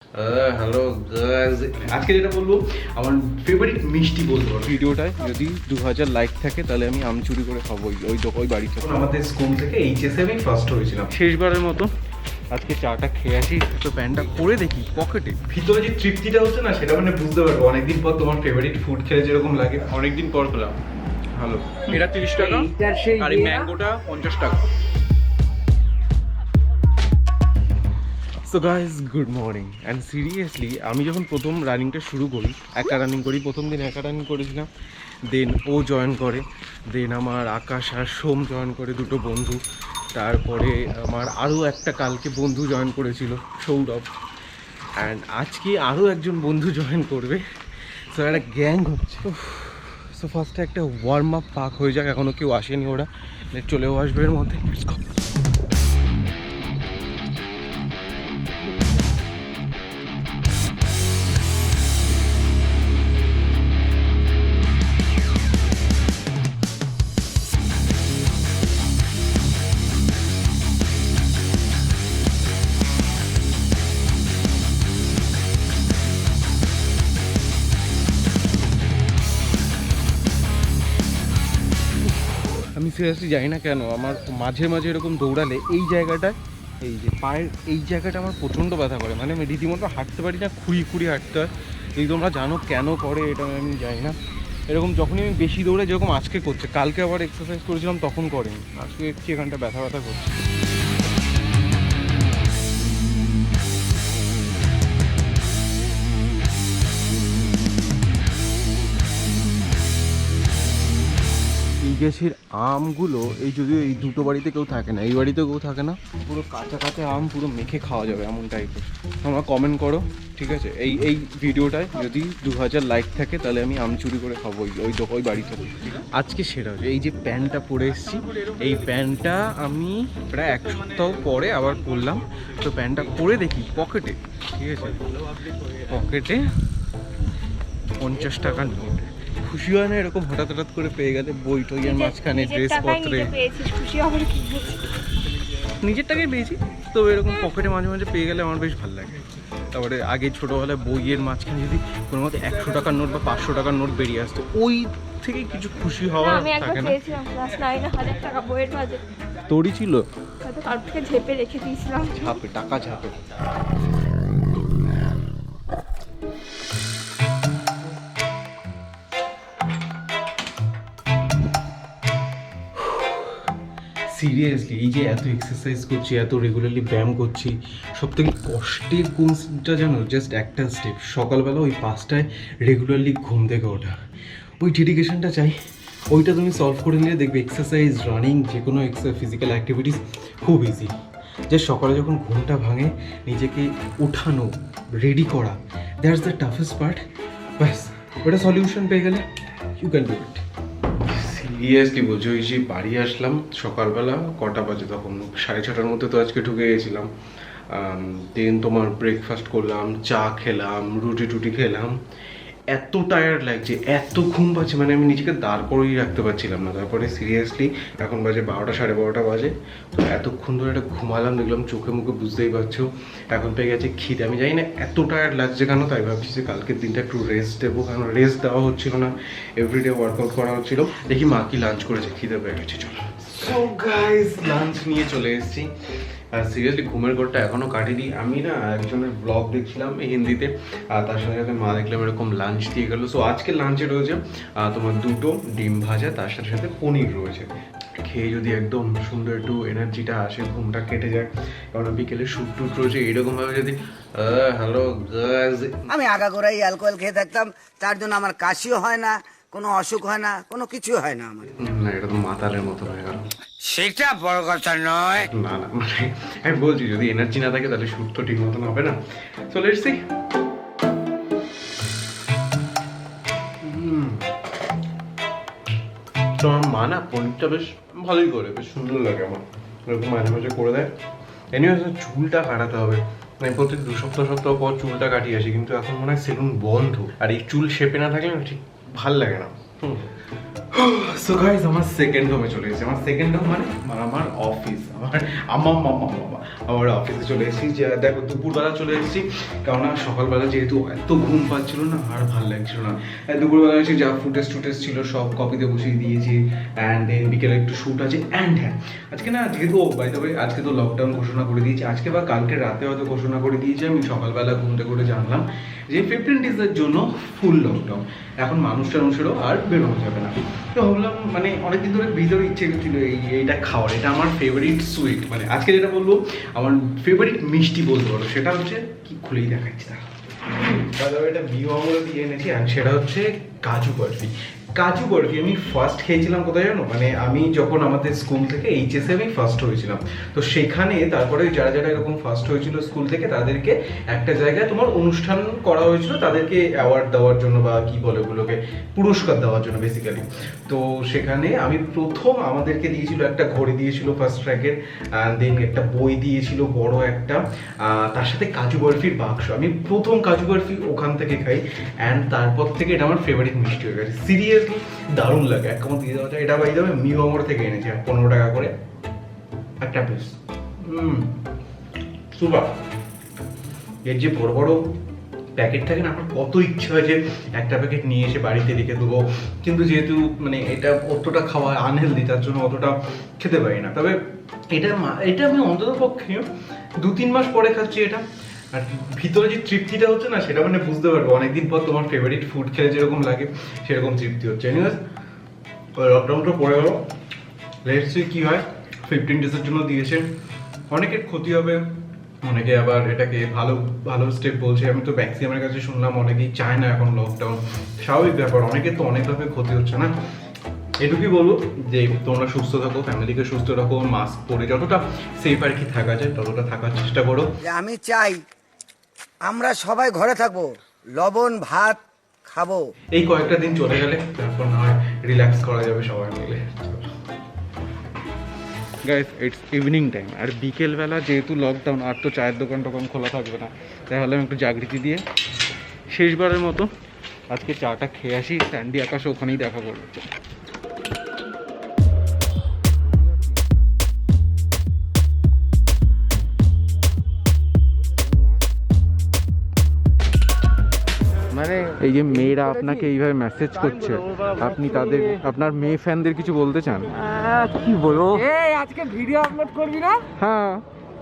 Hello guys, আজকে যেটা বলবো আমার ফেভারিট মিষ্টি বলবো। ভিডিওটায় যদি 2000 লাইক থাকে তাহলে আমি আম চুরি করে খাবো ওই বাড়িতে। আমাদের স্কুল থেকে এইচএসে আমি ফার্স্ট হয়েছিলাম। শেষবারের মতো আজকে চাটা খেয়ে আসি, তো প্যান্টটা পরে দেখি পকেটে। ভিতরে যে তৃপ্তিটা হচ্ছে না সেটা মানে বুঝতে পারবো অনেকদিন পর তোমার ফেভারিট ফুড খেলে যেরকম লাগে। অনেকদিন পর পেলাম। ভালো, এটা 30 টাকা আর এই ম্যাঙ্গোটা 50 টাকা। So guys, good morning and seriously আমি যখন প্রথম রানিংটা শুরু করি, একা রানিং করি, প্রথম দিন একা রানিং করেছিলাম, দেন ও জয়েন করে, দেন আমার আকাশ আর সোম জয়েন করে, দুটো বন্ধু। তারপরে আমার আরও একটা কালকে বন্ধু জয়েন করেছিল, সৌরভ। অ্যান্ড আজকে আরও একজন বন্ধু জয়েন করবে। সো একটা গ্যাং হচ্ছে। সো ফার্স্টে একটা ওয়ার্ম আপ পাক হয়ে যাক, এখনও কেউ আসেনি, ওরা চলেও আসবে এর মধ্যে। আমি সিরিয়াসলি জানি না কেন আমার মাঝে মাঝে এরকম দৌড়ালে এই জায়গাটা, এই যে পায়ের এই জায়গাটা আমার প্রচণ্ড ব্যথা করে, মানে আমি রীতিমতো হাঁটতে পারি না, খুঁড়ি খুঁড়ি হাঁটতে হয়। এই তোমরা জানো কেন করে এটা আমি জানি না। এরকম যখনই আমি বেশি দৌড়াই, যেরকম আজকে করছে, কালকে আবার এক্সারসাইজ করেছিলাম তখন করেনি, আজকে দেখছি এখানটা ব্যথা ব্যথা করছে। এই গাছের আমগুলো, এই যদিও এই দুটো বাড়িতে কেউ থাকে না, এই বাড়িতেও কেউ থাকে না, পুরো কাঁচা কাঁচা আম পুরো মেখে খাওয়া যাবে এমন টাইপের। তোমরা কমেন্ট করো, ঠিক আছে? এই ভিডিওটায় যদি 2000 লাইক থাকে তাহলে আমি আম চুরি করে খাবো ওই বাড়িতে। আজকে সেটা হচ্ছে, এই যে প্যান্টটা পরে এসেছি, এই প্যান্টটা আমি প্রায় এক সপ্তাহ পরে আবার পরলাম। তো প্যান্টটা পরে দেখি পকেটে, ঠিক আছে, পকেটে 50 টাকার নোট। খুশি হয় না এরকম হঠাৎ হঠাৎ করে পেয়ে গেলে, বই টইয়ের মাঝখানে, ড্রেসপত্রে। নিজের টাকায় পেয়েছি, তো এরকম পকেটে মাঝে মাঝে পেয়ে গেলে আমার বেশ ভালো লাগে। তারপরে আগে ছোটোবেলায় বইয়ের মাঝখানে যদি কোনো মতো 100 টাকার নোট বা 500 টাকার নোট বেরিয়ে আসতো, ওই থেকে কিছু খুশি হওয়া থাকে না। তোরই ছিল, ঝেপে রেখে দিয়েছিলাম, ঝাপে টাকা ঝাপে। সিরিয়াসলি এই যে এত এক্সারসাইজ করছি, এত রেগুলারলি ব্যায়াম করছি, সব থেকে কষ্টের কোনটা জানো? জাস্ট একটা স্টেপ, সকালবেলা ওই 5টায় রেগুলারলি ঘুম থেকে ওঠা। ওই ডেডিকেশনটা চাই, ওইটা তুমি সলভ করে নিলে দেখবে এক্সারসাইজ, রানিং, যে কোনো ফিজিক্যাল অ্যাক্টিভিটিস খুব ইজি। যে সকালে যখন ঘুমটা ভাঙে, নিজেকে ওঠানো, রেডি করা, দ্যাটস দ্য টাফেস্ট পার্ট। ব্যাস, ওটা সলিউশন পেয়ে গেলে you can do it. Seriously বলছি, ওই যে বাড়ি আসলাম সকালবেলা, কটা বাজে তখন 6:30টার মধ্যে তো আজকে ঢুকে গেছিলাম। দেন তোমার ব্রেকফাস্ট করলাম, চা খেলাম, রুটি টুটি খেলাম। এত টায়ার্ড লাগছে, এত ঘুম পাচ্ছে, মানে আমি নিজেকে দাঁড় করেই রাখতে পারছিলাম না। তারপরে সিরিয়াসলি এখন বাজে 12টা, 12:30 বাজে। তো এতক্ষণ ধরে একটা ঘুমালাম, দেখলাম চোখে মুখে বুঝতেই পারছো এখন পেয়ে গেছে খিদে। আমি জানি না এত টায়ার্ড লাগছে কেন, তাই ভাবছি যে কালকের দিনটা একটু রেস্ট দেবো, কারণ রেস্ট দেওয়া হচ্ছিল না, এভরিডে ওয়ার্কআউট করা হচ্ছিল। দেখি মা কি লাঞ্চ করেছে, খিদে পেয়ে গেছে, চলো। সো গাইস, লাঞ্চ নিয়ে চলে এসেছি। আর সিরিয়াসলি ঘুমের ঘরটা এখনও কাটিনি। আমি না একজনের ব্লগ দেখছিলাম হিন্দিতে, আর তার সাথে সাথে মা দেখলাম এরকম লাঞ্চ দিয়ে গেলো। সো আজকে লাঞ্চে রয়েছে তোমার 2টো ডিম ভাজা, তার সাথে সাথে পনির রয়েছে। খেয়ে যদি একদম সুন্দর একটু এনার্জিটা আসে, ঘুমটা কেটে যায়, কারণ বিকেলে শুট টুট রয়েছে, এইরকমভাবে যদি হ্যালো গাইস, আমি আগাগোড়াই অ্যালকোহল খেয়ে থাকতাম, তার জন্য আমার কাশিও হয় না, কোনো অসুখ হয় না, কোনো কিছু হয় না আমার। না, এটা তো মাতালের মতো হয়ে গেল। সেটা বড় কথা নয়। না না, মানে আমি বলছি যদি এনার্জি না থাকে তাহলে শুট তো ঠিক মতন হবে না। So let's see. তো আমার মা না পনিরটা বেশ ভালোই করে, বেশ সুন্দর লাগে আমার, এরকম মাঝে মাঝে করে দেয়। এনিওয়েজ চুলটা কাটাতে হবে, মানে প্রত্যেক 2 সপ্তাহ পর চুলটা কাটিয়ে আসি, কিন্তু এখন মনে হয় সেলুন বন্ধ, আর এই চুল শেপে না থাকলে না ঠিক ভাল লাগে না। সো গাইস আমার সেকেন্ড হোমে চলে এসেছি। আমার সেকেন্ড হোম মানে আমার অফিস, আমার অফিসে চলে এসেছি। যে দেখো দুপুরবেলা চলে এসেছি, কারণ সকালবেলা যেহেতু এত ঘুম পাচ্ছিল না আর ভালো লাগছিল না, দুপুরবেলা এসে যা ফুটেজ ছিল সব কপিতে বসিয়ে দিয়েছি। অ্যান্ড দেন বিকেলে একটু শ্যুট আছে। অ্যান্ড হ্যাঁ, আজকে না যেহেতু বাই দ্য ওয়ে আজকে তো লকডাউন ঘোষণা করে দিয়েছে, আজকে বা কালকে রাতে হয়তো ঘোষণা করে দিয়েছে। আমি সকালবেলা ঘুমতে করে জানলাম যে 15 ডেজের জন্য ফুল লকডাউন, এখন মানুষেরও আর বেরোনো যাবে না। তো ভাবলাম মানে অনেকদিন ধরে ভিতরে ইচ্ছে ছিল এইটা খাওয়ার, এটা আমার ফেভারিট সুইট, মানে আজকে যেটা বলবো আমার ফেভারিট মিষ্টি বলতে পারো, সেটা হচ্ছে কি খুলেই দেখাচ্ছি না, এটা বিও আমরা দিয়ে এনেছি। আর সেটা হচ্ছে কাজু বরফি। কাজু বরফি আমি ফার্স্ট খেয়েছিলাম কোথায় জানো, মানে আমি যখন আমাদের স্কুল থেকে এইচএসে আমি ফার্স্ট হয়েছিলাম, তো সেখানে তারপরে যারা যারা এরকম ফার্স্ট হয়েছিল স্কুল থেকে তাদেরকে একটা জায়গায় তোমার অনুষ্ঠান করা হয়েছিল, তাদেরকে অ্যাওয়ার্ড দেওয়ার জন্য বা কি বলে ওগুলোকে পুরস্কার দেওয়ার জন্য বেসিক্যালি। তো সেখানে আমি প্রথম আমাদেরকে দিয়েছিল একটা ঘড়ি দিয়েছিল ফার্স্ট ট্র্যাকের, দেন একটা বই দিয়েছিল বড় একটা, তার সাথে কাজু বরফির বাক্স। আমি প্রথম কাজু বরফি ওখান থেকে খাই, অ্যান্ড তারপর থেকে এটা আমার ফেভারিট মিষ্টি হয়ে গেছে। সিরিয়াসলি দারুণ লাগে, এক কামড় দিয়ে দেওয়া যায়। এটা বাই দেবে মিও আমর থেকে এনেছি 15 টাকা করে একটা পিস। সুপার। এর যে বড় বড় প্যাকেট থাকে না, আমার কত ইচ্ছা হয় যে একটা প্যাকেট নিয়ে এসে বাড়িতে রেখে দেবো, কিন্তু যেহেতু মানে এটা অতটা খাওয়া আনহেলদি, তার জন্য অতটা খেতে পারি না। তবে এটা আমি অন্তত পক্ষে 2-3 মাস পরে খাচ্ছি এটা, আর ভিতরে যে তৃপ্তিটা হচ্ছে না সেটা মানে বুঝতে পারবো অনেকদিন পর তোমার ফেভারিট ফুড খেলে যেরকম লাগে সেরকম তৃপ্তি হচ্ছে। এনিওয়েজ লকডাউনটা পড়ে গেল, লেটস সি কি হয়। 15 ডেজের জন্য দিয়েছে, অনেকের ক্ষতি হবে, অনেকে আবার এটাকে ভালো ভালো স্টেপ বলছে। আমি তো ম্যাক্সিমামের কাছে শুনলাম অনেকেই চায় না এখন লকডাউন, স্বাভাবিক ব্যাপার, অনেকের তো অনেকভাবে ক্ষতি হচ্ছে না। এটুকুই বলবো যে তোমরা সুস্থ থাকো, ফ্যামিলিকে সুস্থ রাখো, মাস্ক পরে যতটা সেফ আর কি থাকা যায় ততটা থাকার চেষ্টা করো। যে আমি চাই আমরা সবাই ঘরে থাকবো, লবণ ভাত খাবো। এই কয়েকটা দিন চলে গেলে তারপর না হয় রিল্যাক্স করা যাবে সবাই মিলে। গাইস ইটস ইভিনিং টাইম, আর বিকেলবেলা যেহেতু লকডাউন আর তো চায়ের দোকান টোকান খোলা থাকবে না, তাই ভাবলাম একটু জাগৃতি দিয়ে শেষবারের মতো আজকে চাটা খেয়ে আসি। স্যান্ডি আকাশ ওখানেই দেখা করবে। মানে এই যে মেয়েরা আপনাকে এইভাবে মেসেজ করছে, আপনি তাদের আপনার মেয়ে ফ্যানদের কিছু বলতে চান? কি বলবো, এই আজকে ভিডিও আপলোড করবি না? হ্যাঁ,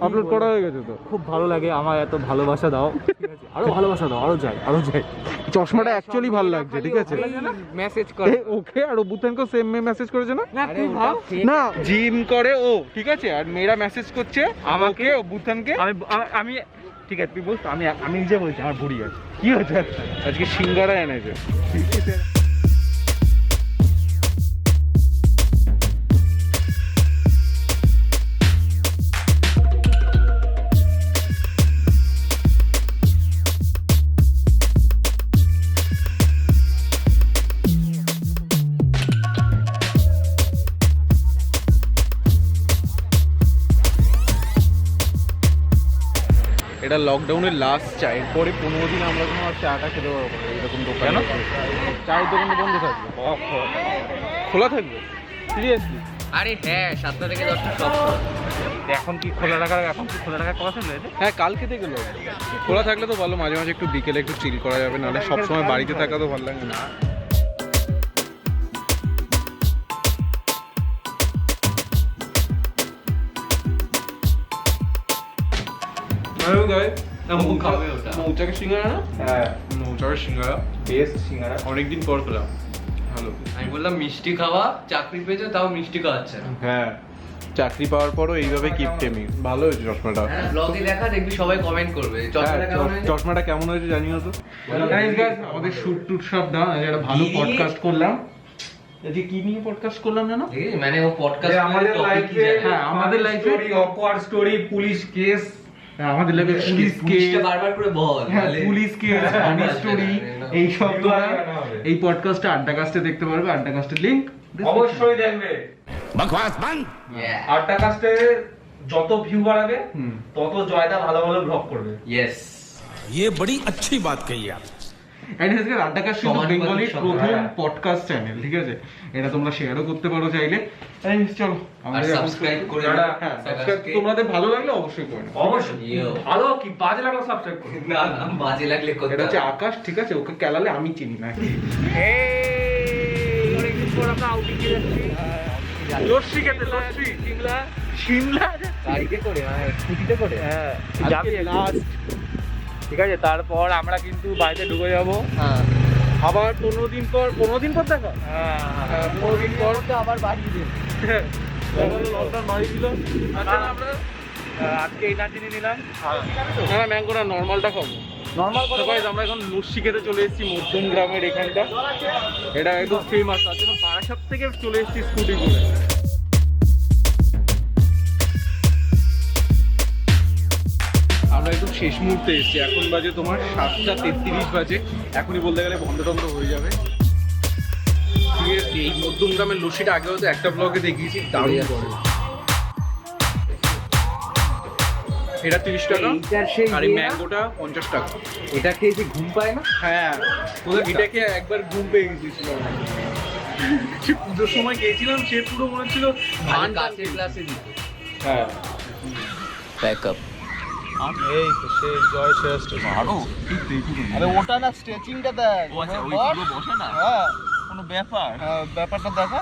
আপলোড করা হয়ে গেছে তো। খুব ভালো লাগে, আমার এত ভালোবাসা দাও, ঠিক আছে? আরো ভালোবাসা দাও, আরো যাই। চশমাটা অ্যাকচুয়ালি ভালো লাগছে, ঠিক আছে? মেসেজ করে ওকে, আর বুথানকে সেম মেসেজ করেছে না? না তুই ভাব না, জিম করে ও, ঠিক আছে? আর মেয়েরা মেসেজ করছে আমাকে, বুথানকে। আমি ঠিক আছে তুই বল, আমি নিজে বলছি আমার ভুড়ি আছে। কি হয়েছে আজকে সিঙ্গারা এনেছে? এটা লকডাউনের লাস্ট চা, এরপরে 15 দিন আমরা কোনো আর চাটা খেতে পারবো না এরকম দোকানে। চায়ের দোকানে বন্ধ থাকবে, খোলা থাকবে সিরিয়াসলি? আরে হ্যাঁ, 7টা থেকে 10টা সব এখন কি খোলা রাখার কথা ছিল? হ্যাঁ, কালকে থেকে খোলা থাকলে তো ভালো, মাঝে মাঝে একটু বিকেলে একটু চিল করা যাবে, নাহলে সবসময় বাড়িতে থাকা তো ভালো লাগে না। মৌচাকের সিঙ্গারা না? হ্যাঁ, মৌচাকের সিঙ্গারা বেস্ট সিঙ্গারা। অনেকদিন পর খেলাম, ভালো। আমি বললাম মিষ্টি খাওয়া, চাকরি পেয়েছে তাও মিষ্টি খাওয়াচ্ছে না। হ্যাঁ, চাকরি পাওয়ার পরও এইভাবে কিপটেমি। ভালো হয়েছে চশমাটা। হ্যাঁ, ব্লগে দেখা দেখবি সবাই কমেন্ট করবে চশমাটা কেমন হয়েছে। চশমাটা কেমন হয়েছে জানিও তো। আমাদের শুট টুট সব দাও, একটা ভালো পডকাস্ট করলাম। আজকে কি নিয়ে পডকাস্ট করলাম জানো? মানে ও পডকাস্ট আমাদের লাইফে, হ্যাঁ আমাদের লাইফে অকওয়ার্ড স্টোরি, পুলিশ কেস, আমাদের লাইফে পুলিশ কেস, বারবার করে বল। হ্যাঁ পুলিশ কেস, ফানি স্টোরি, এই সব তোমরা এই পডকাস্টে আড্ডাকাস্টে দেখতে পারবে। আড্ডাকাস্টের লিংক অবশ্যই দেখবে। Yeah. আটটা কাস্টে যত ভিউ বাড়াবে তত জয়দা ভালো ভালো ব্লগ করবে। Yes. ये बड़ी अच्छी बात कही आप। অ্যান্ড আজকে আড্ডাকার কিন্তু সমানুপাতিক বেঙ্গলির সংখ্যা, প্রথম হ্যাঁ। পডকাস্ট চ্যানেল, ঠিক আছে? এটা তোমরা শেয়ারও করতে পারো চাইলে। এই চলো আর সাবস্ক্রাইব করে যারা- দাও। হ্যাঁ, সাবস্ক্রাইব তোমাদের ভালো লাগলে অবশ্যই করে নাও। অবশ্যই ইয়ো। ভালো কি বাজে লাগলো সাবস্ক্রাইব করুন। না না বাজে লাগলে করতে এটা হচ্ছে হবে। আকাশ, ঠিক আছে? ওকে কেলালে আমি চিনি না। অনেকদিন পর আমরা আউটিং এ যাচ্ছি লস্যি খেতে, লস্যি সিমলা গাড়িতে করে স্কুটিতে করে হ্যাঁ যাবি লাস্ট, ঠিক আছে? তারপর আমরা কিন্তু বাড়িতে ঢুকে যাবো। হ্যাঁ আবার 15 দিন পর দেখা। হ্যাঁ 15 দিন পর আবার বাড়িয়ে দিন। লকডাউন বাড়িয়ে দিল। আচ্ছা আমরা আজকে এই নাচিনি নিলাম। না না, ম্যাঙ্গো না, নর্মালটা খাবো। নর্মাল তো guys, আমরা এখন লস্যি খেতে চলে এসেছি মধ্যম গ্রামের এখানটা। এটা একদম ফেমাস, তার জন্য বারাসাত থেকে চলে এসেছি স্কুটি করে। আমরা একদম শেষ মুহূর্তে এসেছি, এখন বাজে তোমার 7:33 বাজে। এখনই বলতে গেলে বন্ধ টন্ধ হয়ে যাবে। Seriously, এই মধ্যম গ্রামের লস্যিটা আগেও তো একটা ব্লগে দেখিয়েছি, দারুণ করে। এটা 30 টাকা এইটার সেই আর এই ইয়ে না? ম্যাঙ্গোটা 50 টাকা। এটা খেয়ে কি ঘুম পায় না? হ্যাঁ, এটাকে একবার ঘুম পেয়ে গেছিল। সে পুজোর সময় গিয়েছিলাম, সে পুরো মনে হচ্ছিল ধান কাছে ক্লাসে দিত। হ্যাঁ। ব্যাকআপ এই তো সে জয় শ্রেষ্ঠ আরো আরে ওটা না স্ট্রেচিংটা দেখ বসে না হ্যাঁ কোনো ব্যাপারটা দেখা